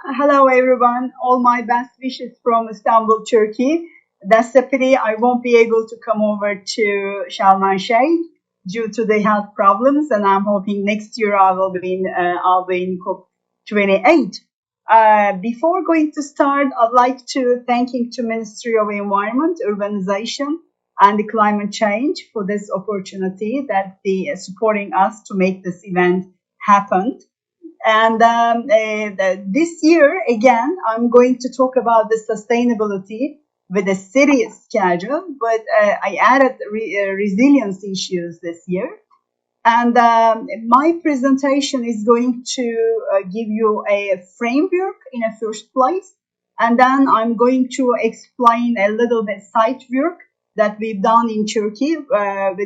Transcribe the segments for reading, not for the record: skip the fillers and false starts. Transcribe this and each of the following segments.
Hello, everyone. All my best wishes from Istanbul, Turkey. That's a pity I won't be able to come over to Sharm el Sheikh due to the health problems, and I'm hoping next year I'll be in COP28. Before going to start, I'd like to thanking to Ministry of Environment, Urbanization, and Climate Change for this opportunity that they supporting us to make this event happen. And this year, again, I'm going to talk about the sustainability with a city schedule, but I added resilience issues this year. And my presentation is going to give you a framework in a first place. And then I'm going to explain a little bit site work that we've done in Turkey with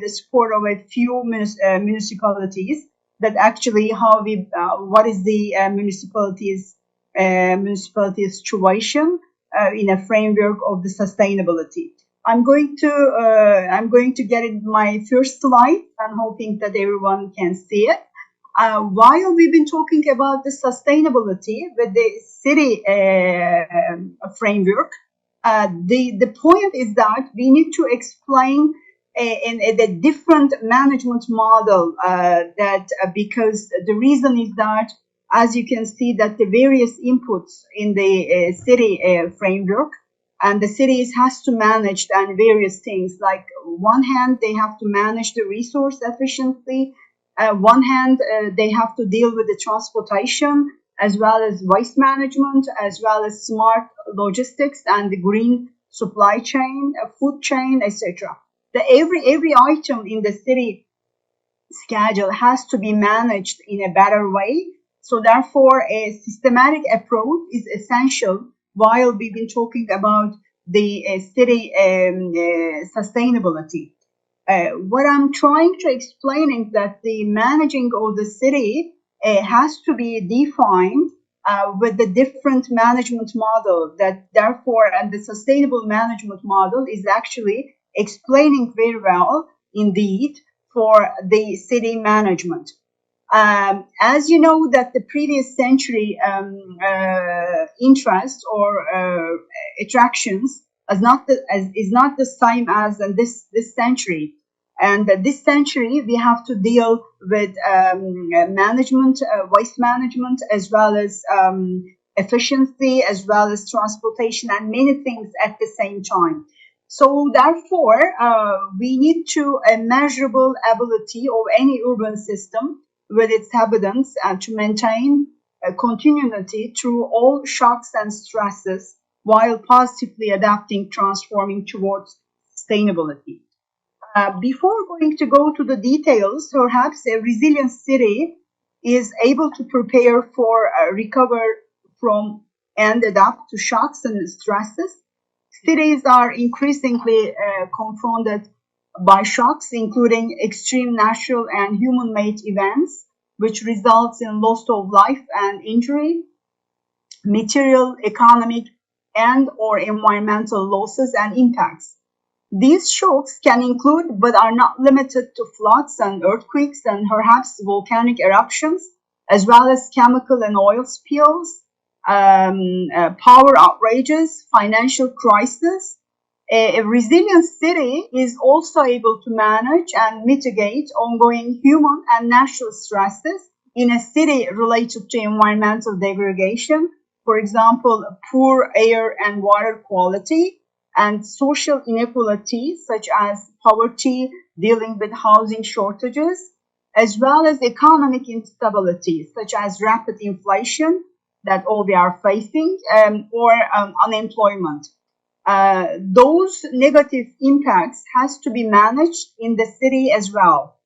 the support of a few municipalities that actually what is the municipality situation in a framework of the sustainability. I'm going to get in my first slide and hoping that everyone can see it. While we've been talking about the sustainability with the city framework, the point is that we need to explain the different management model because the reason is that, as you can see, that the various inputs in the city framework, and the cities has to manage and various things. Like one hand, they have to manage the resource efficiently. One hand, they have to deal with the transportation as well as waste management, as well as smart logistics and the green supply chain, food chain, etc. Every item in the city schedule has to be managed in a better way. So therefore, a systematic approach is essential while we've been talking about the city sustainability. What I'm trying to explain is that the managing of the city has to be defined with the different management model that therefore, and the sustainable management model is actually explaining very well indeed for the city management. As you know, that the previous century interest or attractions is not the same as in this century. And this century, we have to deal with management, waste management, as well as efficiency, as well as transportation, and many things at the same time. So therefore, we need to a measurable ability of any urban system with its inhabitants and to maintain continuity through all shocks and stresses while positively adapting, transforming towards sustainability. Before going to go to the details, perhaps a resilient city is able to prepare for recover from and adapt to shocks and stresses. Cities are increasingly confronted by shocks, including extreme natural and human-made events, which results in loss of life and injury, material, economic, and or environmental losses and impacts. These shocks can include, but are not limited to, floods and earthquakes and perhaps volcanic eruptions, as well as chemical and oil spills, power outages, financial crisis. A resilient city is also able to manage and mitigate ongoing human and natural stresses in a city related to environmental degradation, for example, poor air and water quality, and social inequalities such as poverty, dealing with housing shortages, as well as economic instability such as rapid inflation that all we are facing, or unemployment. Those negative impacts has to be managed in the city as well.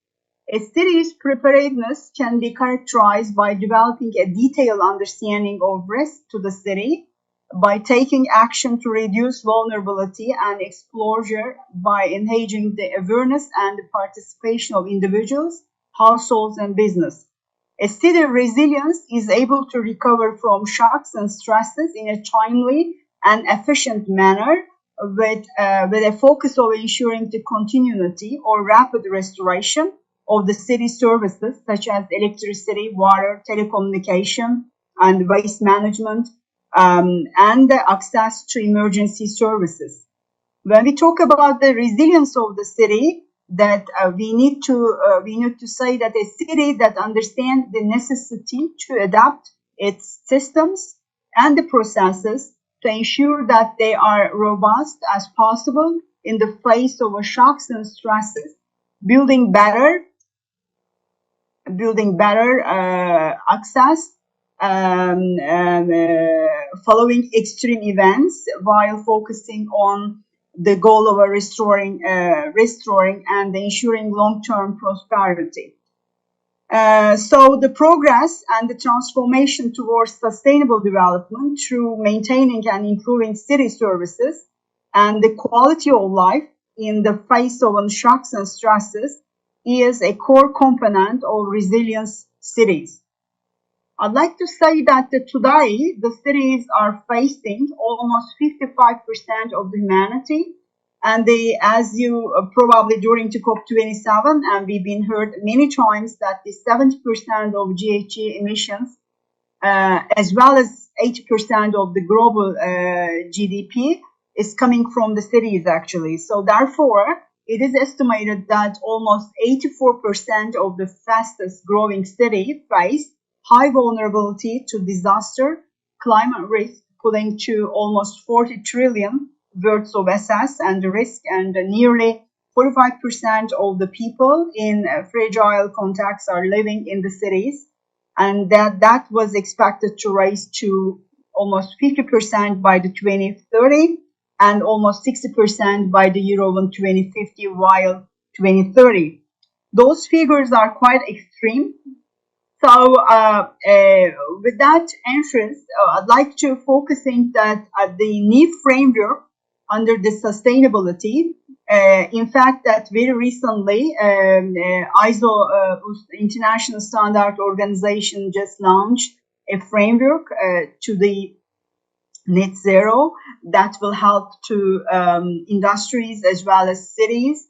A city's preparedness can be characterized by developing a detailed understanding of risk to the city, by taking action to reduce vulnerability and exposure, by enhancing the awareness and the participation of individuals, households, and business. A city resilience is able to recover from shocks and stresses in a timely and efficient manner with a focus of ensuring the continuity or rapid restoration of the city services such as electricity, water, telecommunication, and waste management, and the access to emergency services. When we talk about the resilience of the city, that we need to say that a city that understands the necessity to adapt its systems and the processes to ensure that they are robust as possible in the face of shocks and stresses, building better access, following extreme events while focusing on the goal of restoring and ensuring long-term prosperity. So the progress and the transformation towards sustainable development through maintaining and improving city services and the quality of life in the face of shocks and stresses is a core component of resilience cities. I'd like to say that today the cities are facing almost 55% of the humanity, and as you probably during the COP27, and we've been heard many times that the 70% of GHG emissions, as well as 80% of the global GDP, is coming from the cities actually. So therefore, it is estimated that almost 84% of the fastest growing cities face high vulnerability to disaster, climate risk, pulling to almost 40 trillion worth of assets and risk, and nearly 45% of the people in fragile contexts are living in the cities, and that was expected to rise to almost 50% by the 2030 and almost 60% by the year 2050, while 2030. Those figures are quite extreme. So with that entrance, I'd like to focus in that the new framework under the sustainability. In fact, that very recently, ISO International Standard Organization just launched a framework to the net zero that will help to industries as well as cities.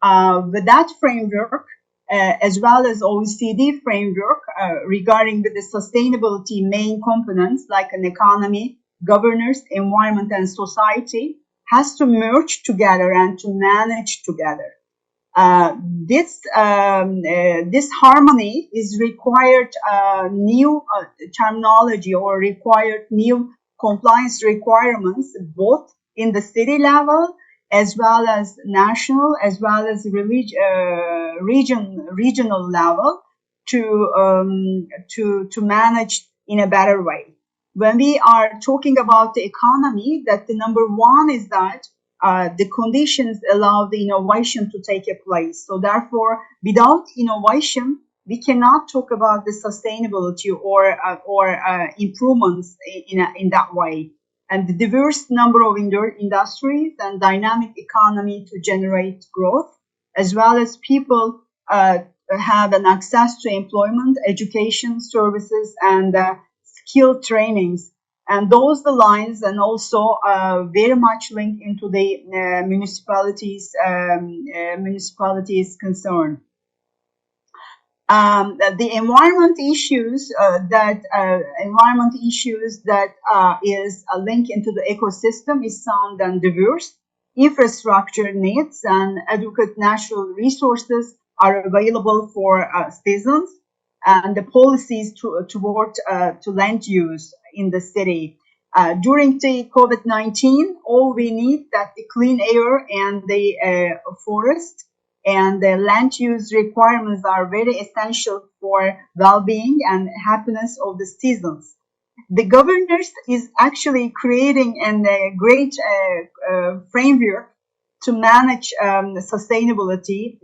With that framework, as well as OECD framework regarding the sustainability main components like an economy, governance, environment, and society has to merge together and to manage together. This harmony is required new terminology or required new compliance requirements both in the city level as well as national, as well as regional level to manage in a better way. When we are talking about the economy, that the number one is that the conditions allow the innovation to take place. So therefore, without innovation, we cannot talk about the sustainability or improvements in that way. And the diverse number of industries and dynamic economy to generate growth, as well as people have an access to employment, education, services, and skill trainings. And those the lines and also very much linked into the municipalities concern. The environment issues that is a link into the ecosystem is sound and diverse. Infrastructure needs and adequate natural resources are available for citizens, and the policies toward land use in the city. During the COVID-19, all we need that the clean air and the forest and the land use requirements are very essential for well-being and happiness of the citizens. The governors is actually creating a great framework to manage sustainability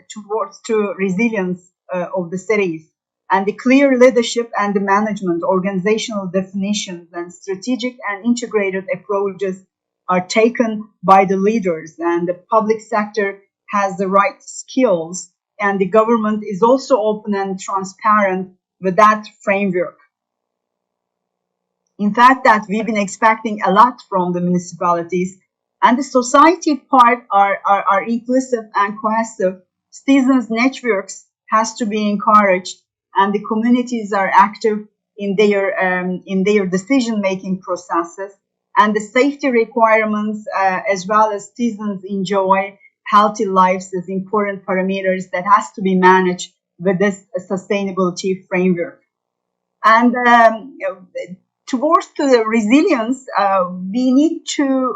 towards to resilience of the cities. And the clear leadership and the management, organizational definitions, and strategic and integrated approaches are taken by the leaders, and the public sector has the right skills, and the government is also open and transparent with that framework. In fact, that we've been expecting a lot from the municipalities, and the society part are inclusive and cohesive. Citizens networks has to be encouraged, and the communities are active in their decision making processes, and the safety requirements, as well as citizens enjoy healthy lives as important parameters that has to be managed with this sustainability framework. And towards to the resilience, we need to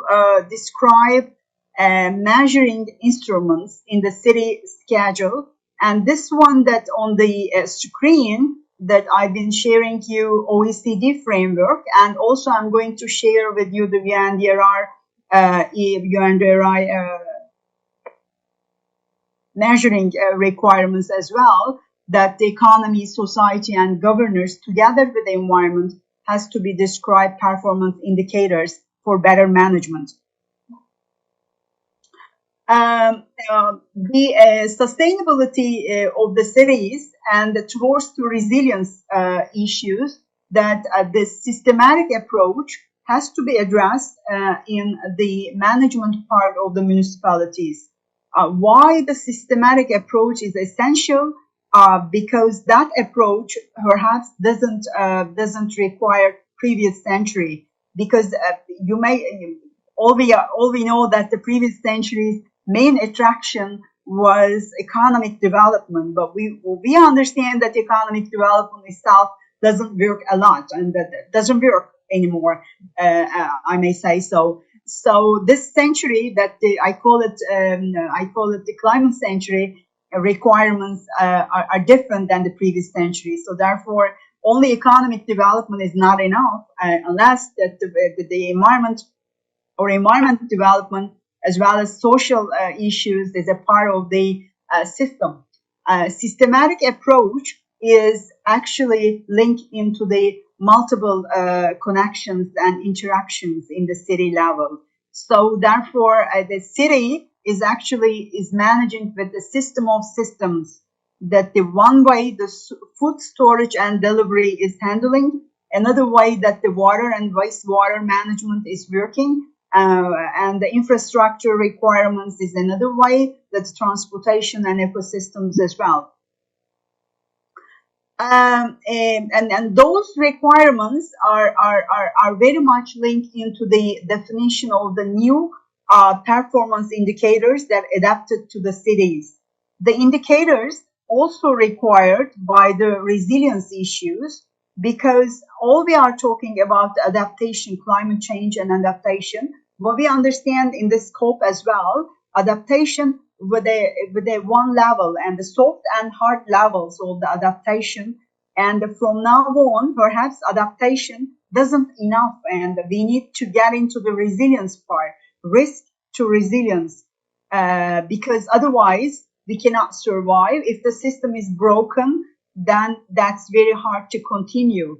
describe measuring instruments in the city schedule. And this one that on the screen that I've been sharing you OECD framework, and also I'm going to share with you the UNDRR measuring requirements as well, that the economy, society, and governance, together with the environment, has to be described performance indicators for better management. The sustainability of the cities and towards to resilience issues, that this systematic approach has to be addressed in the management part of the municipalities. Why the systematic approach is essential? Because that approach perhaps doesn't require previous century, because all we know that the previous century's main attraction was economic development, but we understand that economic development itself doesn't work a lot, and that doesn't work anymore. I may say so. So this century, that I call it the climate century, requirements are different than the previous century. So therefore, only economic development is not enough unless that the environment or environment development, as well as social issues, is a part of the system. Systematic approach is actually linked into the multiple connections and interactions in the city level. So therefore, the city is managing with the system of systems, that the one way the food storage and delivery is handling, another way that the water and wastewater management is working, and the infrastructure requirements is another way, that's transportation and ecosystems as well. And those requirements are very much linked into the definition of the new performance indicators that adapted to the cities. The indicators also required by the resilience issues, because all we are talking about adaptation, climate change and adaptation, what we understand in this scope as well, adaptation with a one level, and the soft and hard levels of the adaptation. And from now on, perhaps adaptation doesn't enough, and we need to get into the resilience part, risk to resilience, because otherwise we cannot survive. If the system is broken, then that's very hard to continue.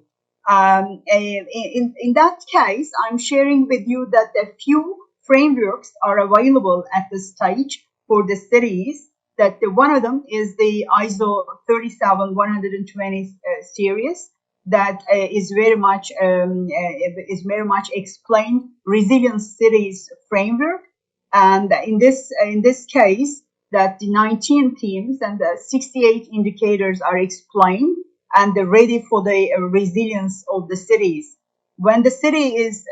In that case, I'm sharing with you that a few frameworks are available at this stage for the cities. That one of them is the ISO 37120 series, that is very much explained resilience cities framework. And in this case, that the 19 themes and the 68 indicators are explained, and they're ready for the resilience of the cities. When the city is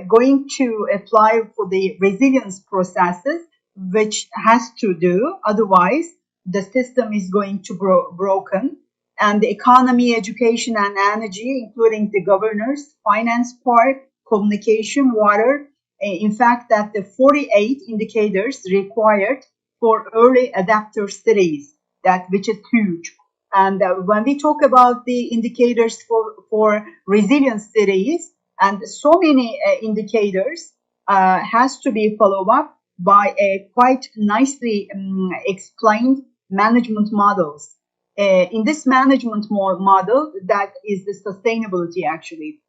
going to apply for the resilience processes, which has to do, otherwise the system is going to broken, and the economy, education and energy, including the governance, finance part, communication, water, in fact that the 48 indicators required for early adapter cities, that which is huge. And when we talk about the indicators for resilient cities, and so many indicators has to be followed up by a quite nicely explained management models. In this management model, that is the sustainability actually.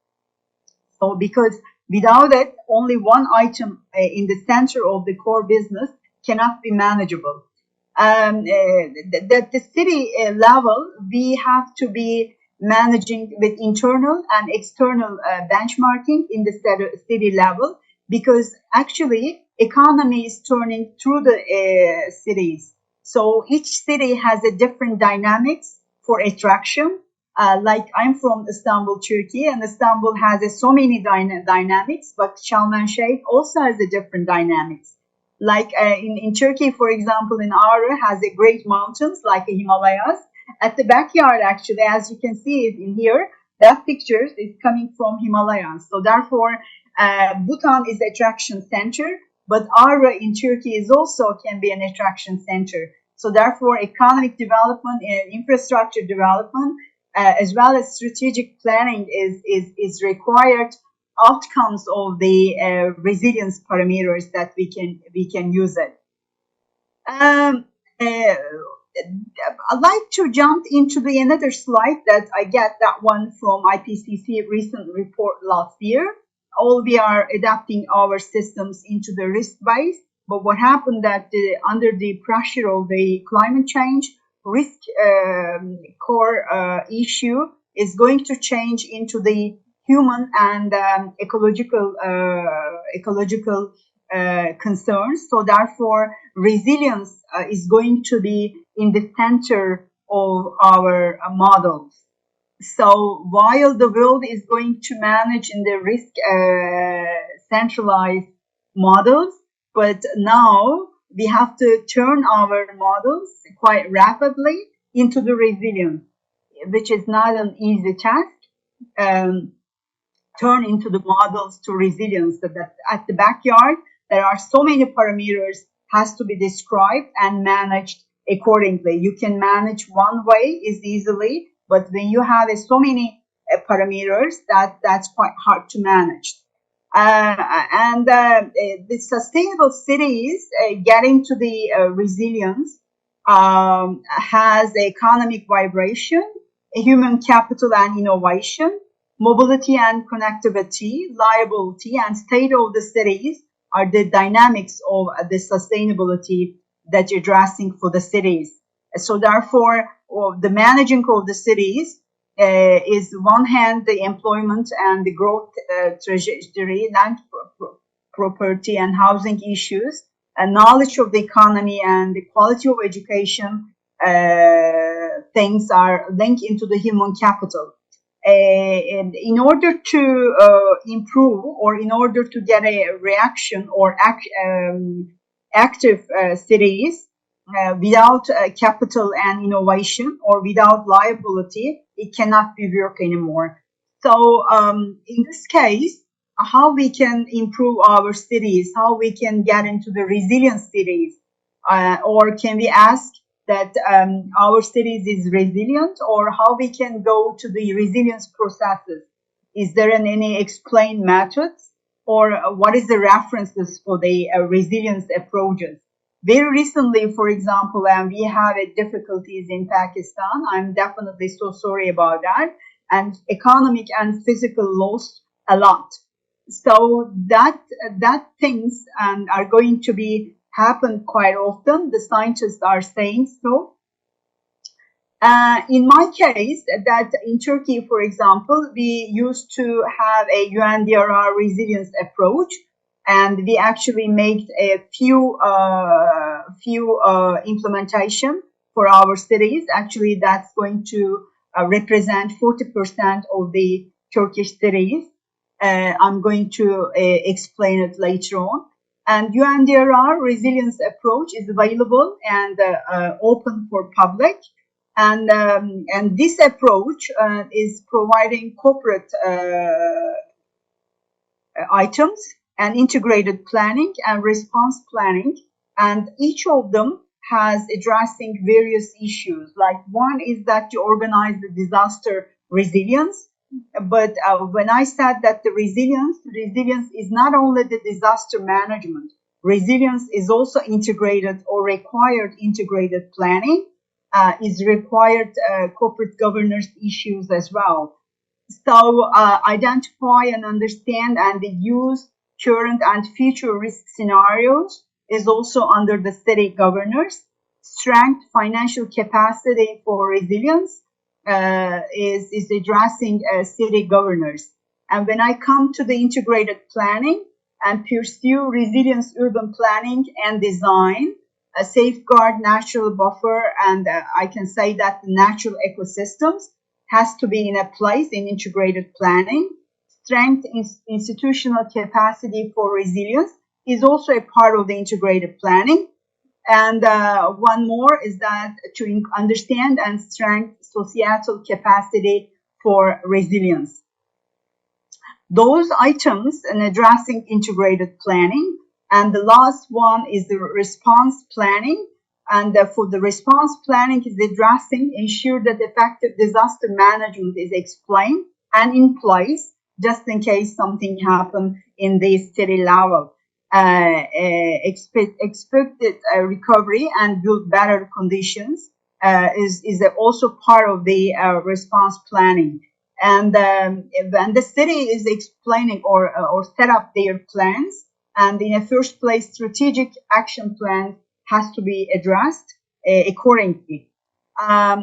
So because without it, only one item in the center of the core business cannot be manageable. The city level, we have to be managing with internal and external benchmarking in the city level, because actually economy is turning through the cities. So each city has a different dynamics for attraction, Like I'm from Istanbul, Turkey, and Istanbul has so many dynamics, but Sharm el Sheikh also has a different dynamics. Like in Turkey, for example, in Ara has a great mountains like the Himalayas. At the backyard, actually, as you can see it in here, that picture is coming from Himalayas. So therefore, Bhutan is attraction center, but Ara in Turkey is also can be an attraction center. So therefore, economic development and infrastructure development, as well as strategic planning, is required outcomes of the resilience parameters that we can use it. I'd like to jump into the another slide that I get that one from IPCC recent report last year. All we are adapting our systems into the risk base, but what happened that under the pressure of the climate change, risk core issue is going to change into the human and ecological concerns. So therefore, resilience is going to be in the center of our models. So while the world is going to manage in the risk centralized models, but now we have to turn our models quite rapidly into the resilience, which is not an easy task. Turn into the models to resilience. So that at the backyard, there are so many parameters has to be described and managed accordingly. You can manage one way is easily, but when you have so many parameters, that's quite hard to manage. The sustainable cities getting to the resilience has economic vibration, human capital and innovation, mobility and connectivity, liability, and state of the cities are the dynamics of the sustainability that you're addressing for the cities. So therefore, the managing of the cities is one hand the employment and the growth trajectory, land property and housing issues, and knowledge of the economy and the quality of education things are linked into the human capital. And in order to improve or in order to get a reaction or active cities without capital and innovation or without liability, it cannot be work anymore. So in this case, how we can improve our cities, how we can get into the resilient cities, or can we ask that our cities is resilient, or how we can go to the resilience processes? Is there any explained methods, or what is the references for the resilience approaches? Very recently, for example, we have difficulties in Pakistan. I'm definitely so sorry about that. And economic and physical loss a lot. So that things are going to be happen quite often. The scientists are saying so. In my case, that in Turkey, for example, we used to have a UNDRR resilience approach, and we actually made a few implementation for our cities. Actually, that's going to represent 40% of the Turkish cities. I'm going to explain it later on. And UNDRR resilience approach is available and open for public. And this approach is providing corporate items and integrated planning and response planning. And each of them has addressing various issues. Like one is that you organize the disaster resilience. But when I said that the resilience is not only the disaster management, resilience is also integrated or required integrated planning, is required corporate governance issues as well. So identify and understand and use current and future risk scenarios is also under the city governors. Strength, financial capacity for resilience is addressing city governors. And when I come to the integrated planning and pursue resilience urban planning and design, a safeguard natural buffer, and I can say that the natural ecosystems, has to be in a place in integrated planning. Strength in institutional capacity for resilience is also a part of the integrated planning. And one more is that to understand and strengthen societal capacity for resilience. Those items in addressing integrated planning. And the last one is the response planning. And for the response planning is addressing, ensure that effective disaster management is explained and in place, just in case something happened in the city level. Expected recovery and build better conditions is also part of the response planning. And when the city is explaining or set up their plans, and in the first place, strategic action plan has to be addressed accordingly. I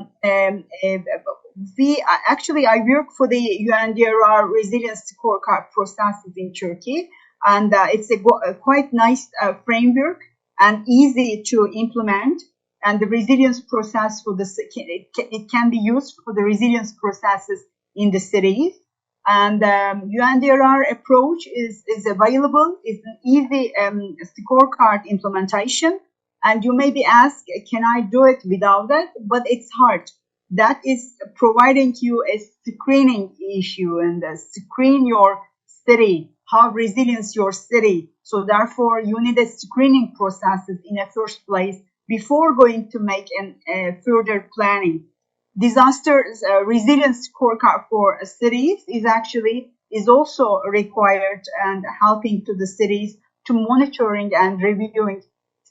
work for the UNDRR resilience scorecard processes in Turkey, and it's a quite nice framework and easy to implement. And the resilience process for it can be used for the resilience processes in the cities. And UNDRR approach is available. It's an easy scorecard implementation. And you may be asked, can I do it without that? But it's hard. That is providing you a screening issue and screen your city, how resilient your city. So therefore, you need a screening processes in the first place before going to make further planning. Disaster resilience scorecard for cities is also required and helping to the cities to monitoring and reviewing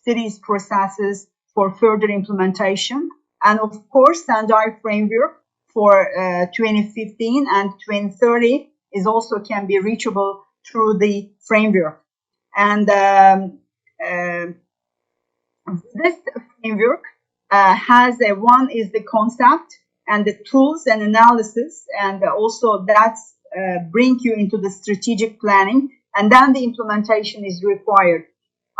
cities processes for further implementation. And of course, Sendai framework for 2015 and 2030 is also can be reachable through the framework. And this framework has one is the concept and the tools and analysis, and also that's bring you into the strategic planning, and then the implementation is required.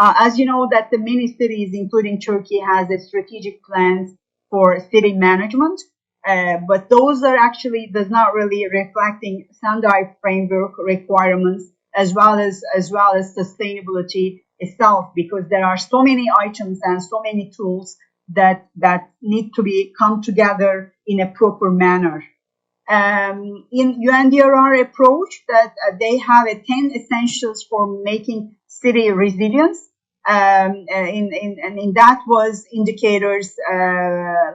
As you know that the many cities, including Turkey, has a strategic plans for city management, but those are actually does not really reflecting Sendai framework requirements as well as sustainability itself, because there are so many items and so many tools that need to be come together in a proper manner. In UNDRR approach, that they have a 10 essentials for making city resilience. In that was indicators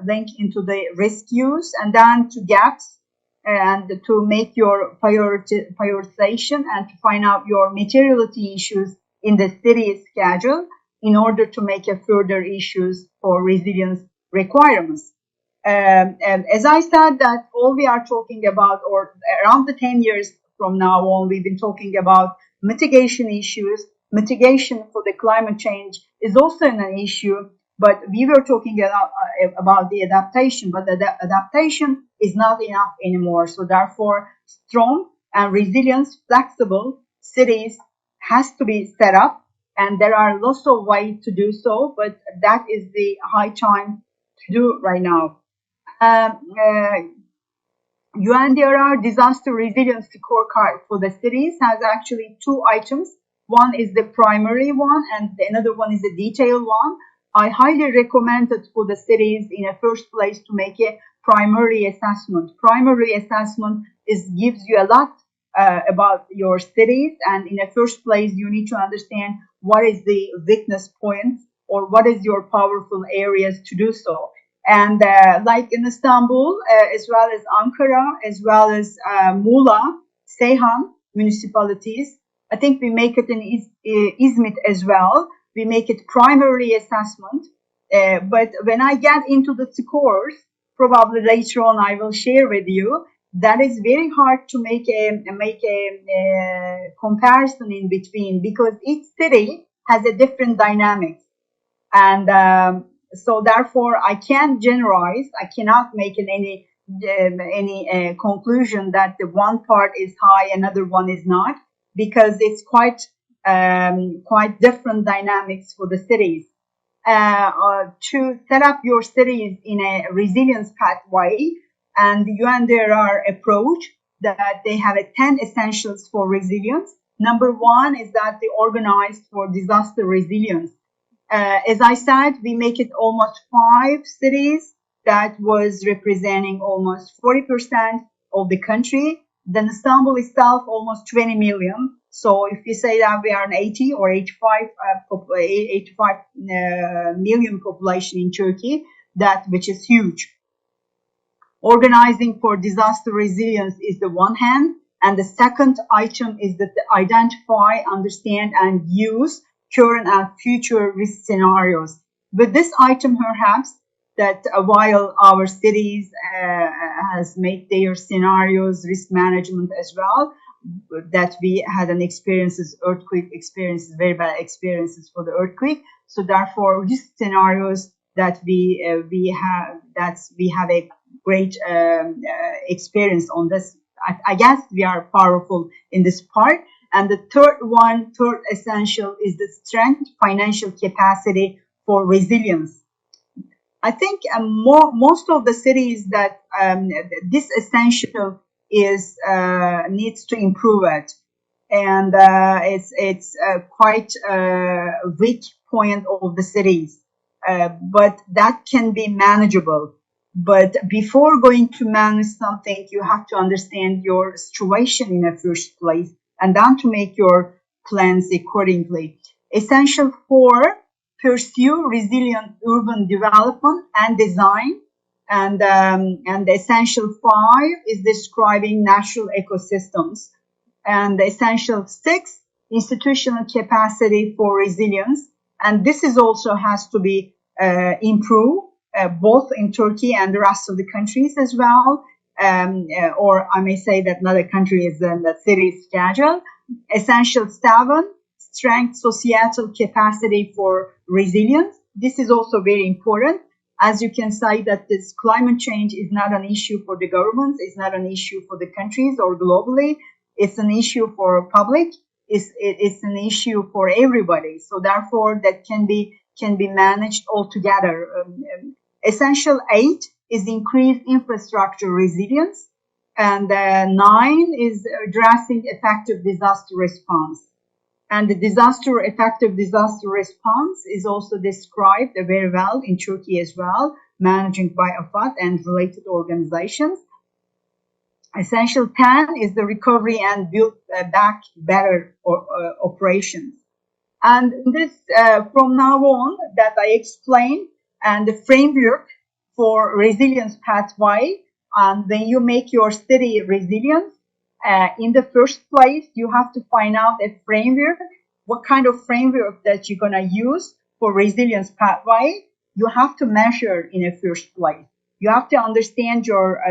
linked into the risk use, and then to gaps, and to make your prioritization and to find out your materiality issues in the city schedule in order to make a further issues for resilience requirements. And as I said, that all we are talking about, or around the 10 years from now on, we've been talking about mitigation issues. Mitigation for the climate change is also an issue, but we were talking about the adaptation, but the adaptation is not enough anymore. So therefore, strong and resilient, flexible cities has to be set up, and there are lots of ways to do so, but that is the high time to do right now. UNDRR disaster resilience scorecard for the cities has actually two items. One is the primary one, and the another one is the detailed one. I highly recommend it for the cities in a first place to make a primary assessment. Primary assessment gives you a lot about your cities, and in the first place, you need to understand what is the weakness points or what is your powerful areas to do so. And like in Istanbul, as well as Ankara, as well as Muğla, Seyhan municipalities, I think we make it in Izmit as well. We make it primary assessment. But when I get into the scores, probably later on I will share with you, that is very hard to make a comparison in between, because each city has a different dynamics. And so therefore I can't generalize. I cannot make any conclusion that the one part is high, another one is not, because it's quite different dynamics for the cities. To set up your cities in a resilience pathway, and the UNDRR approach that they have 10 essentials for resilience. Number one is that they organize for disaster resilience. As I said, we make it almost 5 cities that was representing almost 40% of the country. Then Istanbul itself, almost 20 million. So if you say that we are an 80 or 85 million population in Turkey, that which is huge. Organizing for disaster resilience is the one hand, and the second item is that identify, understand, and use current and future risk scenarios. With this item, perhaps that while our cities has made their scenarios, risk management as well, that we had an experiences, earthquake experiences, very bad experiences for the earthquake. So therefore, risk scenarios that we have a great experience on this. I guess we are powerful in this part. And the third essential is the strength, financial capacity for resilience. I think most of the cities that this essential is needs to improve it, and it's quite a weak point of the cities, but that can be manageable. But before going to manage something, you have to understand your situation in the first place, and then to make your plans accordingly. Essential 4, pursue resilient urban development and design. And the essential 5 is describing natural ecosystems. And the essential 6, institutional capacity for resilience. And this is also has to be improved, both in Turkey and the rest of the countries as well. Or I may say that another country is in the city schedule. Essential 7, strength societal capacity for resilience. This is also very important. As you can say that this climate change is not an issue for the governments, it's not an issue for the countries or globally. It's an issue for public. It's an issue for everybody. So therefore, that can be managed altogether. Essential 8 is increased infrastructure resilience, and 9 is addressing effective disaster response. And the effective disaster response is also described very well in Turkey as well, managed by AFAD and related organizations. Essential 10 is the recovery and build back better operations. And this, from now on, that I explained, and the framework for resilience pathway, and when you make your city resilient, in the first place, you have to find out a framework, what kind of framework that you're going to use for resilience pathway. You have to measure in the first place. You have to understand your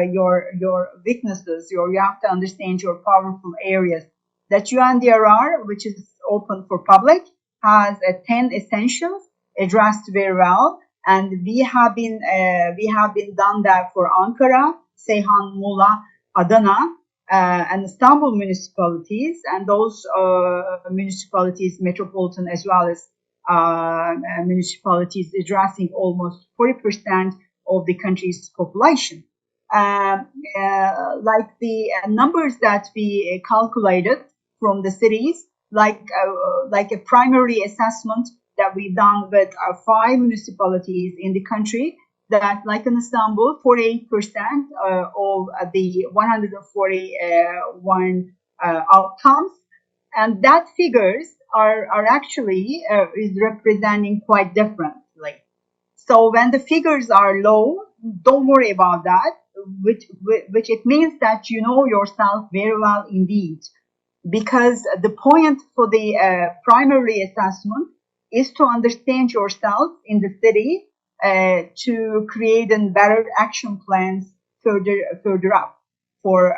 weaknesses, you have to understand your powerful areas. That UNDRR, which is open for public, has 10 essentials addressed very well, and we have been done that for Ankara, Seyhan, Muğla, Adana, and Istanbul municipalities, and those municipalities, metropolitan as well as municipalities, addressing almost 40% of the country's population. Like the numbers that we calculated from the cities, like a primary assessment that we've done with 5 municipalities in the country, that like in Istanbul, 48% of the 141 outcomes, and that figures are actually is representing quite differently. So when the figures are low, don't worry about that, which it means that you know yourself very well indeed, because the point for the primary assessment is to understand yourself in the city, to create a better action plans further up for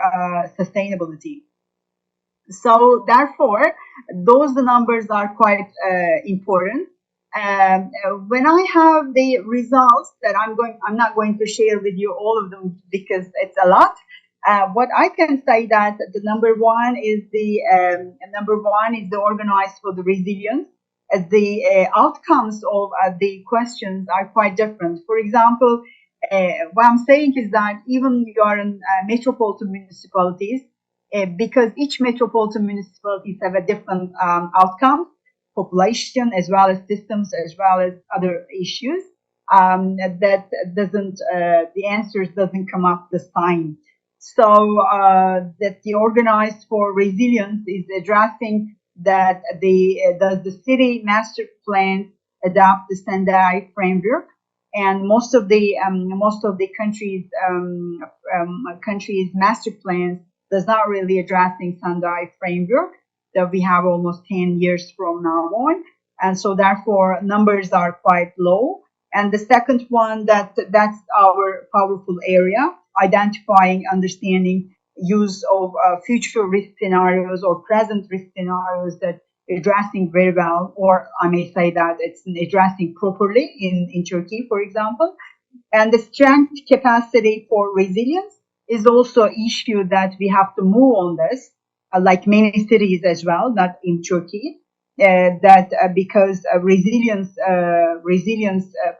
sustainability. So therefore, those numbers are quite important. When I have the results that I'm not going to share with you all of them because it's a lot. What I can say that the number one is the organized for the resilience. The outcomes of the questions are quite different. For example, what I'm saying is that even you are in metropolitan municipalities, because each metropolitan municipalities have a different outcome, population as well as systems as well as other issues. That doesn't the answers doesn't come up the same. So that the organized for resilience is addressing that does the city master plan adopt the Sendai framework, and most of the countries master plans does not really addressing Sendai framework that we have almost 10 years from now on, and so therefore numbers are quite low. And the second one, that's our powerful area, identifying, understanding, use of future risk scenarios or present risk scenarios that addressing very well, or I may say that it's addressing properly in Turkey, for example. And the strength capacity for resilience is also an issue that we have to move on this, like many cities as well, not in Turkey, because resilience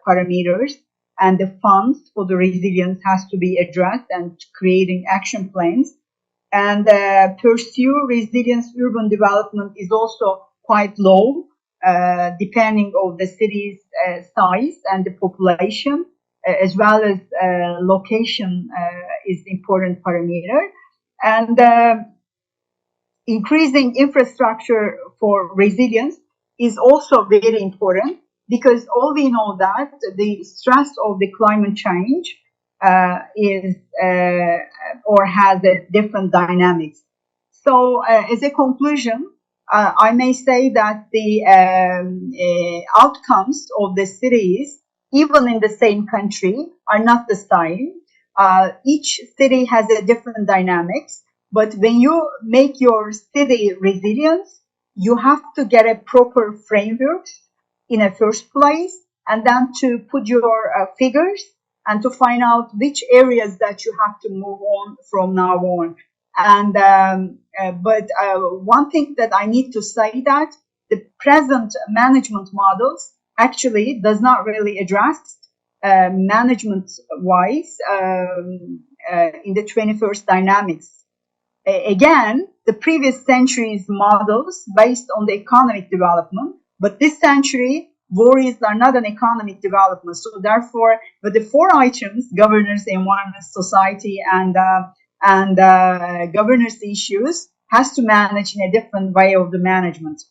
parameters and the funds for the resilience has to be addressed and creating action plans. And pursue resilience urban development is also quite low, depending on the city's size and the population, as well as location is important parameter. And increasing infrastructure for resilience is also very important, because all we know that the stress of the climate change is or has a different dynamics. So as a conclusion, I may say that the outcomes of the cities, even in the same country, are not the same. Each city has a different dynamics, but when you make your city resilient, you have to get a proper framework in a first place, and then to put your figures and to find out which areas that you have to move on from now on. And but one thing that I need to say that the present management models actually does not really address management wise in the 21st dynamics. Again, the previous century's models based on the economic development, but this century worries are not an economic development. So therefore, with the four items, governance, environment, society, and governance issues, has to manage in a different way of the management.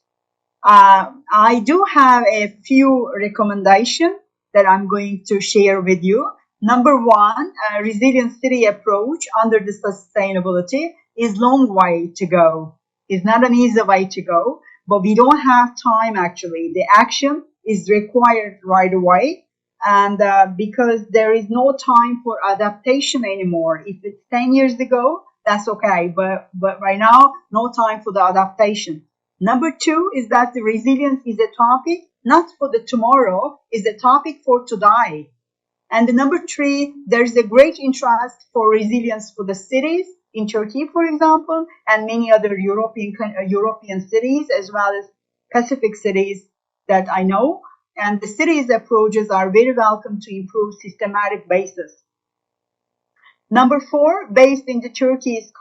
I do have a few recommendations that I'm going to share with you. Number one, resilient city approach under the sustainability is long way to go. It's not an easy way to go, but we don't have time actually. The action is required right away. And because there is no time for adaptation anymore. If it's 10 years ago, that's okay. But right now, no time for the adaptation. Number two is that the resilience is a topic, not for the tomorrow, is a topic for today. And the number three, there's a great interest for resilience for the cities in Turkey, for example, and many other European cities, as well as Pacific cities that I know. And the cities' approaches are very welcome to improve systematic basis. Number four, based in the Turkey's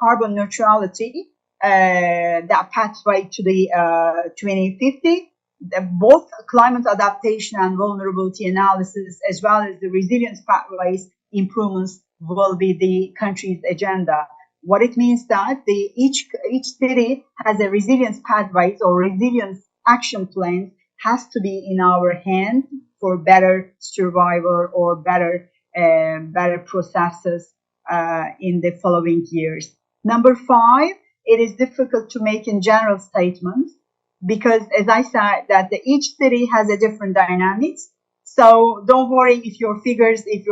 carbon neutrality, that pathway to the 2050, both climate adaptation and vulnerability analysis, as well as the resilience pathways improvements, will be the country's agenda. What it means that each city has a resilience pathways or resilience action plans has to be in our hand for better survival or better processes in the following years. Number five, it is difficult to make in general statements because, as I said, that each city has a different dynamics. So don't worry if your figures, if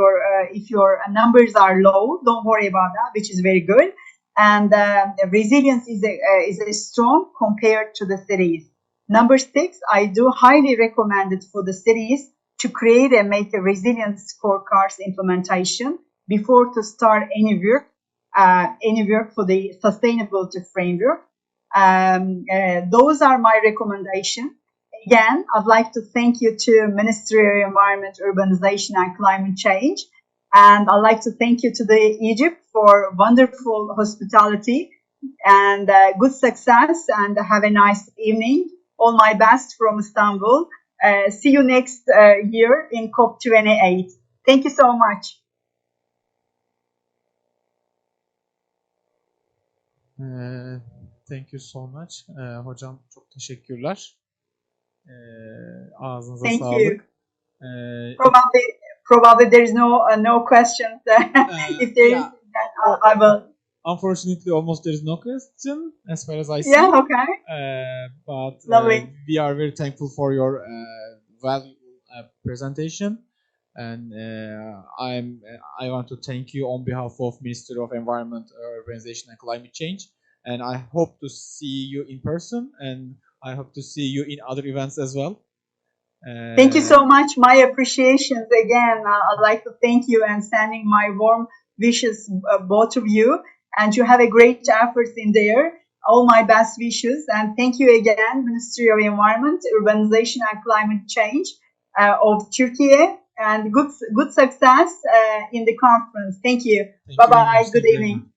your numbers are low, don't worry about that, which is very good. And resilience is a strong compared to the cities. Number six, I do highly recommend it for the cities to create and make a resilience scorecards implementation before to start any work for the sustainability framework. Those are my recommendations. Again, I'd like to thank you to Ministry of Environment, Urbanization and Climate Change And I'd like to thank you to the Egypt for wonderful hospitality and good success, and have a nice evening. All my best from Istanbul. See you next year in COP28. Thank you so much. Thank you so much. Hocam çok teşekkürler. Ağzınıza Thank you. sağlık. Probably there is no questions. If there is, then I will. Unfortunately, almost there is no question as far as I see. Yeah, okay. But Lovely. we are very thankful for your valuable presentation, and I want to thank you on behalf of Ministry of Environment, Urbanization and Climate Change. And I hope to see you in person, and I hope to see you in other events as well. Thank you so much. My appreciations again. I'd like to thank you and sending my warm wishes, both of you, and you have a great efforts in there. All my best wishes, and thank you again, Ministry of Environment, Urbanization and Climate Change of Turkey, and good success in the conference. Thank you. Bye bye. Good evening.